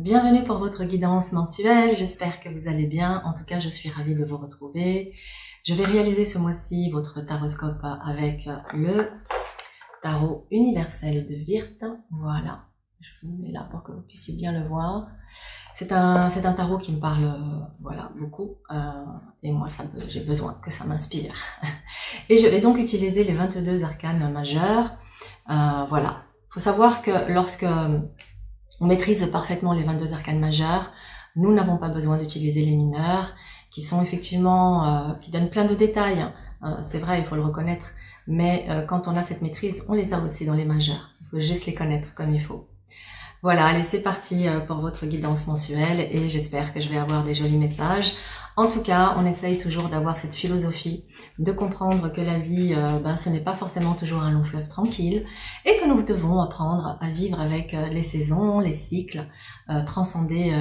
Bienvenue pour votre guidance mensuelle, j'espère que vous allez bien, en tout cas je suis ravie de vous retrouver. Je vais réaliser ce mois-ci votre taroscope avec le tarot universel de Wirth, voilà, je vous mets là pour que vous puissiez bien le voir. C'est un tarot qui me parle voilà, beaucoup et moi j'ai besoin que ça m'inspire. Et je vais donc utiliser les 22 arcanes majeurs, voilà. Il faut savoir que lorsque on maîtrise parfaitement les 22 arcanes majeurs, nous n'avons pas besoin d'utiliser les mineurs, qui sont effectivement, qui donnent plein de détails, c'est vrai, il faut le reconnaître, mais quand on a cette maîtrise, on les a aussi dans les majeurs, il faut juste les connaître comme il faut. Voilà, allez, c'est parti pour votre guidance mensuelle et j'espère que je vais avoir des jolis messages. En tout cas, on essaye toujours d'avoir cette philosophie, de comprendre que la vie, ce n'est pas forcément toujours un long fleuve tranquille et que nous devons apprendre à vivre avec les saisons, les cycles, transcender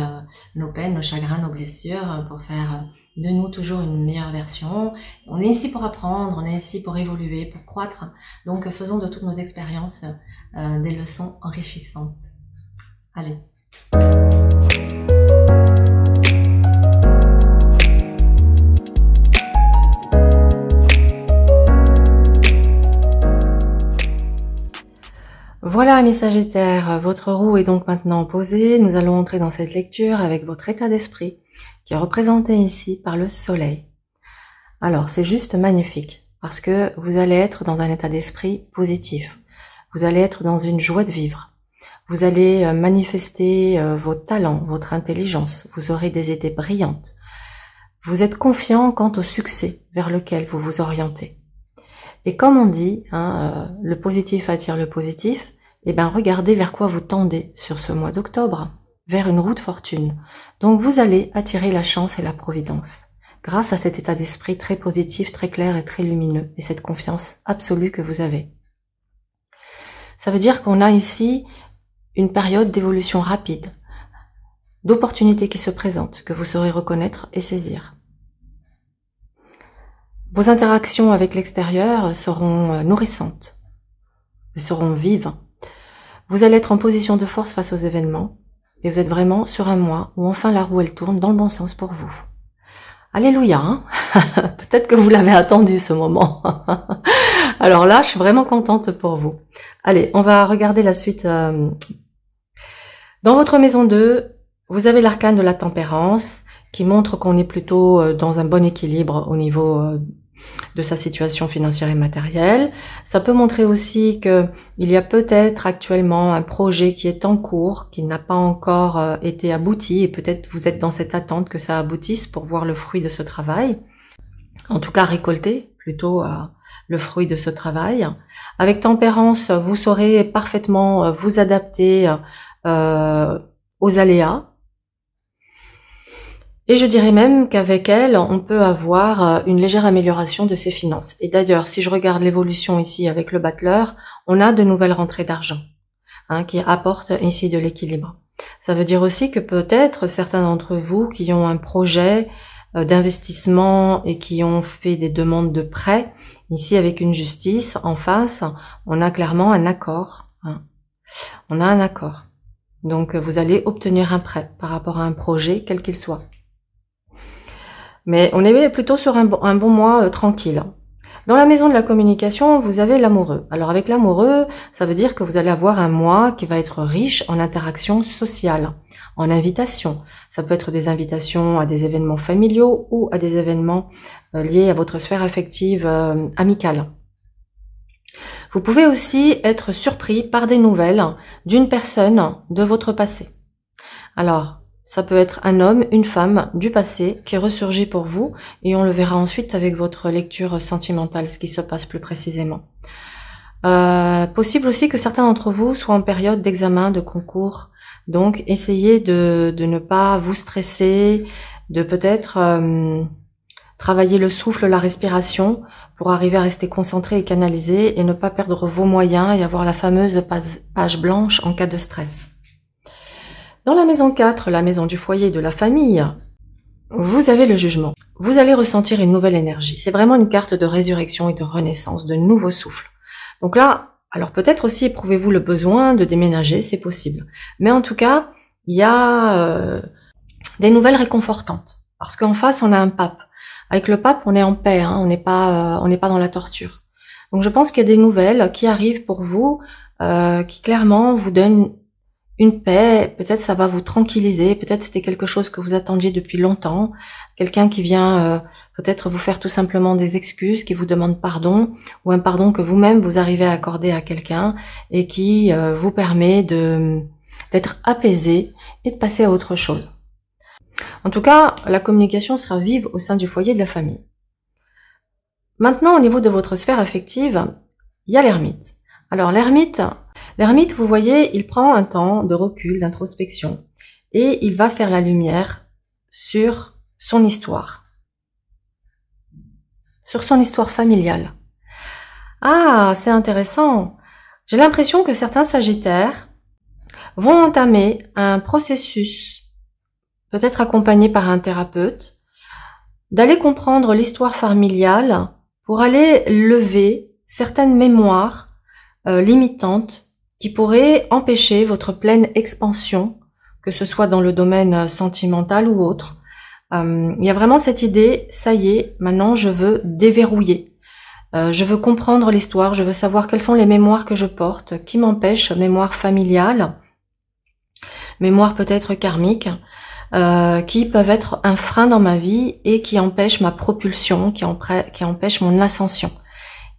nos peines, nos chagrins, nos blessures pour faire de nous toujours une meilleure version. On est ici pour apprendre, on est ici pour évoluer, pour croître. Donc faisons de toutes nos expériences des leçons enrichissantes. Allez. Voilà mes Sagittaires, votre roue est donc maintenant posée. Nous allons entrer dans cette lecture avec votre état d'esprit qui est représenté ici par le soleil. Alors c'est juste magnifique parce que vous allez être dans un état d'esprit positif. Vous allez être dans une joie de vivre. Vous allez manifester vos talents, votre intelligence. Vous aurez des idées brillantes. Vous êtes confiant quant au succès vers lequel vous vous orientez. Et comme on dit, le positif attire le positif, et bien regardez vers quoi vous tendez sur ce mois d'octobre, vers une roue de fortune. Donc vous allez attirer la chance et la providence, grâce à cet état d'esprit très positif, très clair et très lumineux, et cette confiance absolue que vous avez. Ça veut dire qu'on a ici une période d'évolution rapide, d'opportunités qui se présentent, que vous saurez reconnaître et saisir. Vos interactions avec l'extérieur seront nourrissantes, seront vives. Vous allez être en position de force face aux événements, et vous êtes vraiment sur un mois où enfin la roue elle tourne dans le bon sens pour vous. Alléluia, hein. Peut-être que vous l'avez attendu ce moment. Alors là, je suis vraiment contente pour vous. Allez, on va regarder la suite. Dans votre maison 2, vous avez l'arcane de la tempérance qui montre qu'on est plutôt dans un bon équilibre au niveau de sa situation financière et matérielle. Ça peut montrer aussi qu'il y a peut-être actuellement un projet qui est en cours, qui n'a pas encore été abouti, et peut-être vous êtes dans cette attente que ça aboutisse pour voir le fruit de ce travail. En tout cas, récolter plutôt le fruit de ce travail. Avec tempérance, vous saurez parfaitement vous adapter aux aléas. Et je dirais même qu'avec elle, on peut avoir une légère amélioration de ses finances. Et d'ailleurs, si je regarde l'évolution ici avec le battleur, on a de nouvelles rentrées d'argent qui apportent ici de l'équilibre. Ça veut dire aussi que peut-être certains d'entre vous qui ont un projet d'investissement et qui ont fait des demandes de prêt, ici avec une justice en face, on a clairement un accord. On a un accord. Donc vous allez obtenir un prêt par rapport à un projet, quel qu'il soit. Mais on est plutôt sur un bon mois tranquille. Dans la maison de la communication, vous avez l'amoureux. Alors avec l'amoureux, ça veut dire que vous allez avoir un mois qui va être riche en interactions sociales, en invitations. Ça peut être des invitations à des événements familiaux ou à des événements liés à votre sphère affective amicale. Vous pouvez aussi être surpris par des nouvelles d'une personne de votre passé. Alors, ça peut être un homme, une femme du passé qui ressurgit pour vous et on le verra ensuite avec votre lecture sentimentale, ce qui se passe plus précisément. Possible aussi que certains d'entre vous soient en période d'examen, de concours, donc essayez de ne pas vous stresser, de peut-être travailler le souffle, la respiration pour arriver à rester concentré et canalisé et ne pas perdre vos moyens et avoir la fameuse page blanche en cas de stress. Dans la maison 4, la maison du foyer de la famille, vous avez le jugement. Vous allez ressentir une nouvelle énergie. C'est vraiment une carte de résurrection et de renaissance, de nouveau souffle. Donc là, alors peut-être aussi éprouvez-vous le besoin de déménager, c'est possible. Mais en tout cas, il y a des nouvelles réconfortantes. Parce qu'en face, on a un pape. Avec le pape, on est en paix, hein, on n'est pas dans la torture. Donc je pense qu'il y a des nouvelles qui arrivent pour vous, qui clairement vous donnent une paix. Peut-être ça va vous tranquilliser, peut-être c'était quelque chose que vous attendiez depuis longtemps, quelqu'un qui vient peut-être vous faire tout simplement des excuses, qui vous demande pardon, ou un pardon que vous-même vous arrivez à accorder à quelqu'un et qui vous permet d'être apaisé et de passer à autre chose. En tout cas, la communication sera vive au sein du foyer de la famille. Maintenant, au niveau de votre sphère affective, il y a l'ermite. Alors l'ermite, vous voyez, il prend un temps de recul, d'introspection, et il va faire la lumière sur son histoire familiale. Ah, c'est intéressant. J'ai l'impression que certains sagittaires vont entamer un processus, peut-être accompagné par un thérapeute, d'aller comprendre l'histoire familiale pour aller lever certaines mémoires limitantes qui pourraient empêcher votre pleine expansion, que ce soit dans le domaine sentimental ou autre. Il y a vraiment cette idée, ça y est, maintenant je veux déverrouiller. Je veux comprendre l'histoire, je veux savoir quelles sont les mémoires que je porte, qui m'empêchent, mémoire familiale, mémoire peut-être karmique, qui peuvent être un frein dans ma vie et qui empêchent ma propulsion, qui empêchent mon ascension.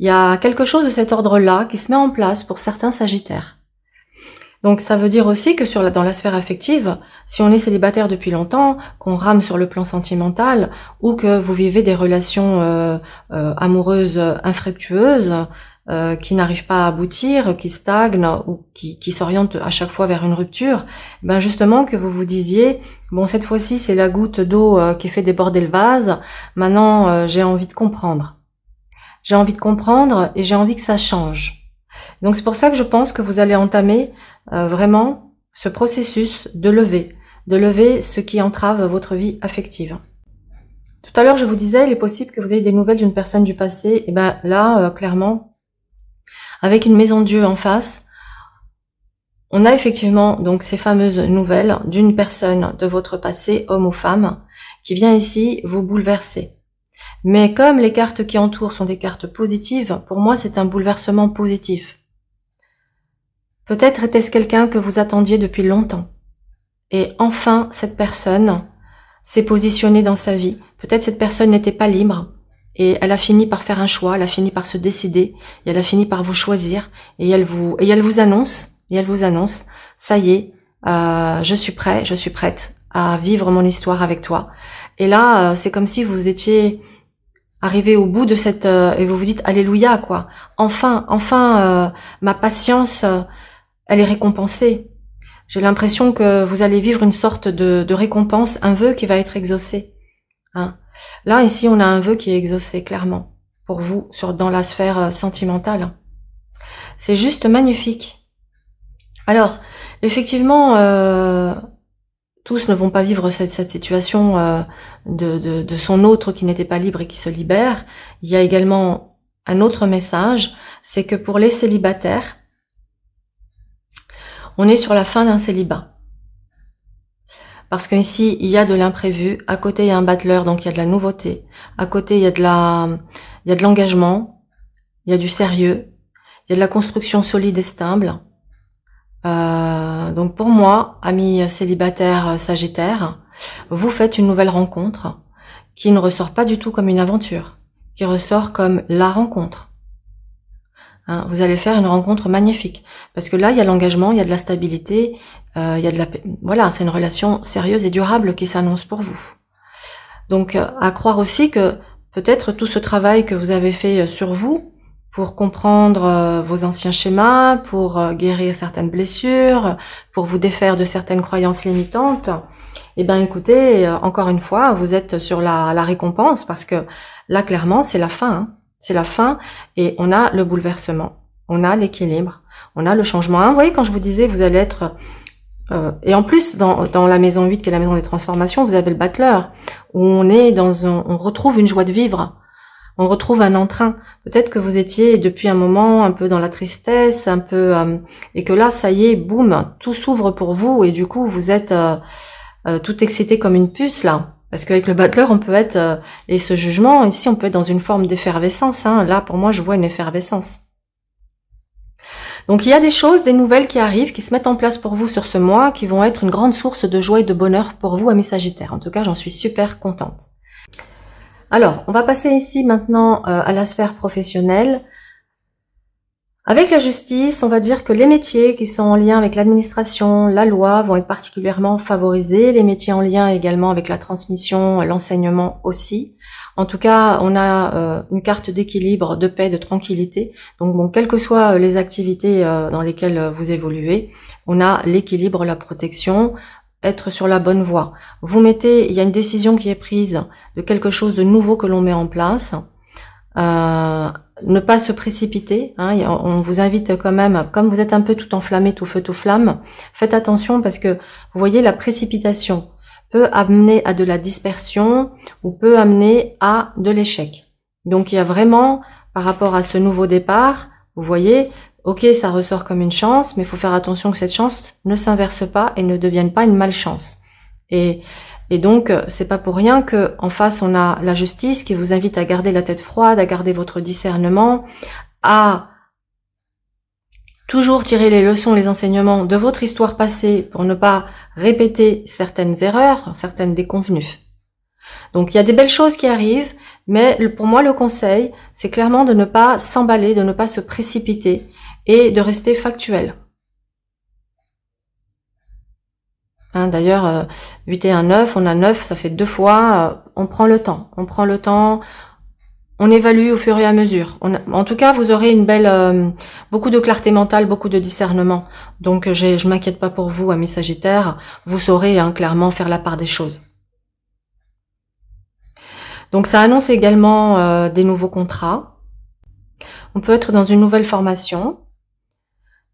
Il y a quelque chose de cet ordre-là qui se met en place pour certains sagittaires. Donc ça veut dire aussi que dans la sphère affective, si on est célibataire depuis longtemps, qu'on rame sur le plan sentimental, ou que vous vivez des relations amoureuses infructueuses, qui n'arrivent pas à aboutir, qui stagnent ou qui s'orientent à chaque fois vers une rupture, ben justement que vous vous disiez, bon cette fois-ci c'est la goutte d'eau qui fait déborder le vase, maintenant j'ai envie de comprendre. J'ai envie de comprendre et j'ai envie que ça change. Donc c'est pour ça que je pense que vous allez entamer vraiment ce processus de lever ce qui entrave votre vie affective. Tout à l'heure je vous disais, il est possible que vous ayez des nouvelles d'une personne du passé, et ben là clairement, avec une maison de Dieu en face, on a effectivement donc ces fameuses nouvelles d'une personne de votre passé, homme ou femme, qui vient ici vous bouleverser. Mais comme les cartes qui entourent sont des cartes positives, pour moi c'est un bouleversement positif. Peut-être était-ce quelqu'un que vous attendiez depuis longtemps. Et enfin, cette personne s'est positionnée dans sa vie. Peut-être cette personne n'était pas libre. Et elle a fini par faire un choix, elle a fini par se décider, et elle a fini par vous choisir. Et elle vous annonce, ça y est, je suis prêt, je suis prête à vivre mon histoire avec toi. Et là, c'est comme si vous étiez arrivé au bout de cette... et vous vous dites, alléluia, quoi. Enfin, ma patience... elle est récompensée. J'ai l'impression que vous allez vivre une sorte de récompense, un vœu qui va être exaucé. Hein. Là, ici, on a un vœu qui est exaucé, clairement, pour vous, dans la sphère sentimentale. C'est juste magnifique. Alors, effectivement, tous ne vont pas vivre cette situation de son autre qui n'était pas libre et qui se libère. Il y a également un autre message, c'est que pour les célibataires, on est sur la fin d'un célibat. Parce qu'ici, il y a de l'imprévu. À côté, il y a un battleur, donc il y a de la nouveauté. À côté, il y a de l'engagement. Il y a du sérieux. Il y a de la construction solide et stable. Donc pour moi, amis célibataires sagittaires, vous faites une nouvelle rencontre qui ne ressort pas du tout comme une aventure, qui ressort comme la rencontre. Hein, vous allez faire une rencontre magnifique parce que là il y a l'engagement, il y a de la stabilité, il y a voilà, c'est une relation sérieuse et durable qui s'annonce pour vous. Donc à croire aussi que peut-être tout ce travail que vous avez fait sur vous pour comprendre vos anciens schémas, pour guérir certaines blessures, pour vous défaire de certaines croyances limitantes, eh ben écoutez, encore une fois, vous êtes sur la récompense parce que là clairement c'est la fin. Hein. C'est la fin et on a le bouleversement, on a l'équilibre, on a le changement. Hein, vous voyez, quand je vous disais, vous allez être... et en plus, dans la maison 8, qui est la maison des transformations, vous avez le battleur, où on retrouve une joie de vivre. On retrouve un entrain. Peut-être que vous étiez depuis un moment un peu dans la tristesse, un peu et que là, ça y est, boum, tout s'ouvre pour vous et du coup, vous êtes tout excité comme une puce là. Parce qu'avec le battleur, on peut être et ce jugement ici, on peut être dans une forme d'effervescence. Hein. Là, pour moi, je vois une effervescence. Donc il y a des choses, des nouvelles qui arrivent, qui se mettent en place pour vous sur ce mois, qui vont être une grande source de joie et de bonheur pour vous, amis Sagittaires. En tout cas, j'en suis super contente. Alors, on va passer ici maintenant à la sphère professionnelle. Avec la justice, on va dire que les métiers qui sont en lien avec l'administration, la loi, vont être particulièrement favorisés. Les métiers en lien également avec la transmission, l'enseignement aussi. En tout cas, on a une carte d'équilibre, de paix, de tranquillité. Donc bon, quelles que soient les activités dans lesquelles vous évoluez, on a l'équilibre, la protection, être sur la bonne voie. Vous mettez, il y a une décision qui est prise de quelque chose de nouveau que l'on met en place. Ne pas se précipiter, hein, on vous invite quand même, comme vous êtes un peu tout enflammé, tout feu, tout flamme, faites attention parce que vous voyez la précipitation peut amener à de la dispersion ou peut amener à de l'échec. Donc il y a vraiment, par rapport à ce nouveau départ, vous voyez, ok, ça ressort comme une chance, mais il faut faire attention que cette chance ne s'inverse pas et ne devienne pas une malchance. Et donc, c'est pas pour rien que en face on a la justice qui vous invite à garder la tête froide, à garder votre discernement, à toujours tirer les leçons, les enseignements de votre histoire passée pour ne pas répéter certaines erreurs, certaines déconvenues. Donc il y a des belles choses qui arrivent, mais pour moi le conseil, c'est clairement de ne pas s'emballer, de ne pas se précipiter et de rester factuel. Hein, d'ailleurs, 8 et 1, 9, on a 9, ça fait 2 fois, on prend le temps, on évalue au fur et à mesure. En tout cas, vous aurez une belle, beaucoup de clarté mentale, beaucoup de discernement. Donc, je m'inquiète pas pour vous, amis Sagittaires. Vous saurez clairement faire la part des choses. Donc, ça annonce également des nouveaux contrats. On peut être dans une nouvelle formation.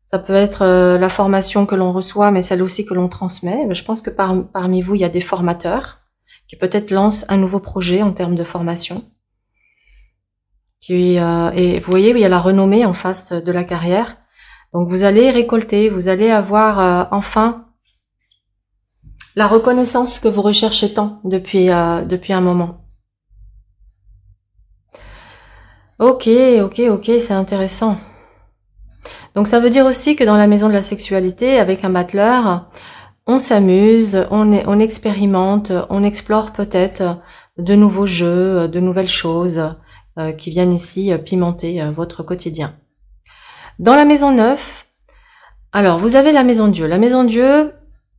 Ça peut être la formation que l'on reçoit, mais celle aussi que l'on transmet. Je pense que parmi vous, il y a des formateurs qui peut-être lancent un nouveau projet en termes de formation. Et vous voyez, il y a la renommée en face de la carrière. Donc vous allez récolter, vous allez avoir enfin la reconnaissance que vous recherchez tant depuis un moment. Ok, c'est intéressant. Donc ça veut dire aussi que dans la maison de la sexualité, avec un battleur, on s'amuse, on expérimente, on explore peut-être de nouveaux jeux, de nouvelles choses qui viennent ici pimenter votre quotidien. Dans la maison 9, alors vous avez la maison Dieu. La maison Dieu,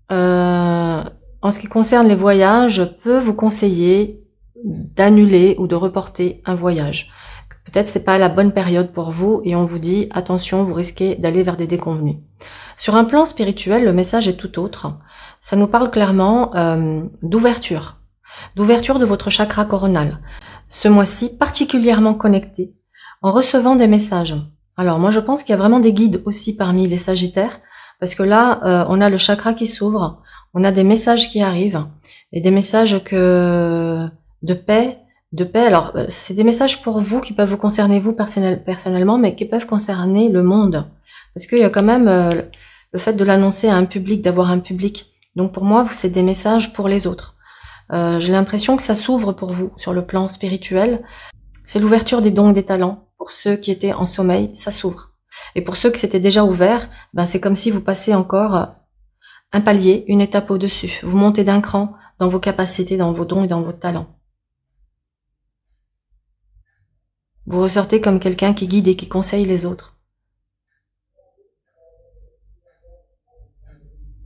en ce qui concerne les voyages, peut vous conseiller d'annuler ou de reporter un voyage. Peut-être c'est pas la bonne période pour vous et on vous dit attention, vous risquez d'aller vers des déconvenus. Sur un plan spirituel, le message est tout autre. Ça nous parle clairement d'ouverture de votre chakra coronal. Ce mois-ci, particulièrement connecté, en recevant des messages. Alors moi je pense qu'il y a vraiment des guides aussi parmi les Sagittaires, parce que là on a le chakra qui s'ouvre, on a des messages qui arrivent, et des messages de paix. Alors c'est des messages pour vous qui peuvent vous concerner vous personnellement, mais qui peuvent concerner le monde. Parce qu'il y a quand même le fait de l'annoncer à un public, d'avoir un public. Donc pour moi, c'est des messages pour les autres. J'ai l'impression que ça s'ouvre pour vous sur le plan spirituel. C'est l'ouverture des dons et des talents. Pour ceux qui étaient en sommeil, ça s'ouvre. Et pour ceux qui s'étaient déjà ouverts, ben c'est comme si vous passez encore un palier, une étape au-dessus. Vous montez d'un cran dans vos capacités, dans vos dons et dans vos talents. Vous ressortez comme quelqu'un qui guide et qui conseille les autres.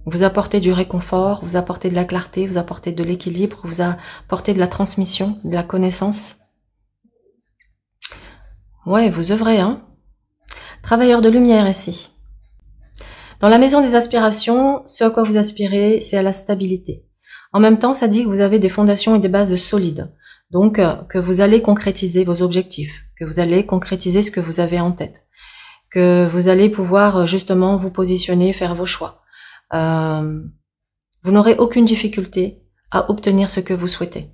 Vous apportez du réconfort, vous apportez de la clarté, vous apportez de l'équilibre, vous apportez de la transmission, de la connaissance. Ouais, vous œuvrez, hein. Travailleur de lumière ici. Dans la maison des aspirations, ce à quoi vous aspirez, c'est à la stabilité. En même temps, ça dit que vous avez des fondations et des bases solides. Donc, que vous allez concrétiser vos objectifs, que vous allez concrétiser ce que vous avez en tête, que vous allez pouvoir justement vous positionner, faire vos choix. Vous n'aurez aucune difficulté à obtenir ce que vous souhaitez.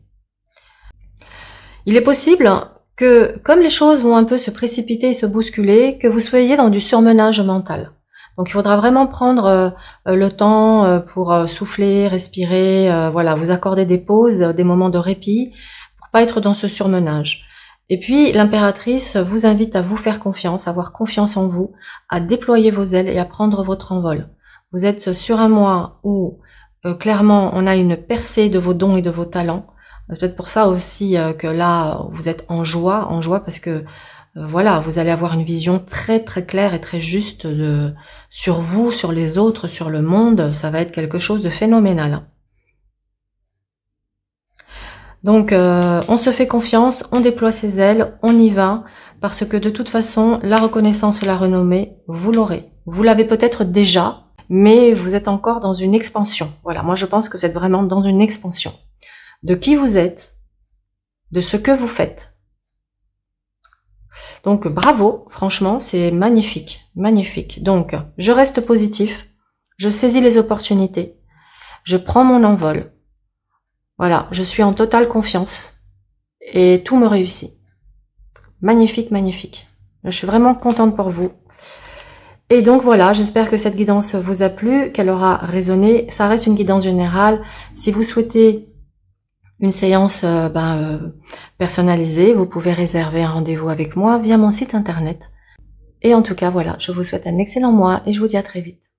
Il est possible que comme les choses vont un peu se précipiter et se bousculer, que vous soyez dans du surmenage mental. Donc il faudra vraiment prendre le temps pour souffler, respirer, voilà, vous accorder des pauses, des moments de répit, pour pas être dans ce surmenage. Et puis l'impératrice vous invite à vous faire confiance, à avoir confiance en vous, à déployer vos ailes et à prendre votre envol. Vous êtes sur un mois où clairement on a une percée de vos dons et de vos talents. Peut-être pour ça aussi que là vous êtes en joie parce que voilà, vous allez avoir une vision très très claire et très juste sur vous, sur les autres, sur le monde. Ça va être quelque chose de phénoménal. Donc on se fait confiance, on déploie ses ailes, on y va, parce que de toute façon, la reconnaissance et la renommée, vous l'aurez. Vous l'avez peut-être déjà, mais vous êtes encore dans une expansion. Voilà, moi je pense que vous êtes vraiment dans une expansion. De qui vous êtes, de ce que vous faites. Donc bravo, franchement, c'est magnifique, magnifique. Donc je reste positif, je saisis les opportunités, je prends mon envol. Voilà, je suis en totale confiance et tout me réussit. Magnifique, magnifique. Je suis vraiment contente pour vous. Et donc voilà, j'espère que cette guidance vous a plu, qu'elle aura résonné. Ça reste une guidance générale. Si vous souhaitez une séance personnalisée, vous pouvez réserver un rendez-vous avec moi via mon site internet. Et en tout cas, voilà, je vous souhaite un excellent mois et je vous dis à très vite.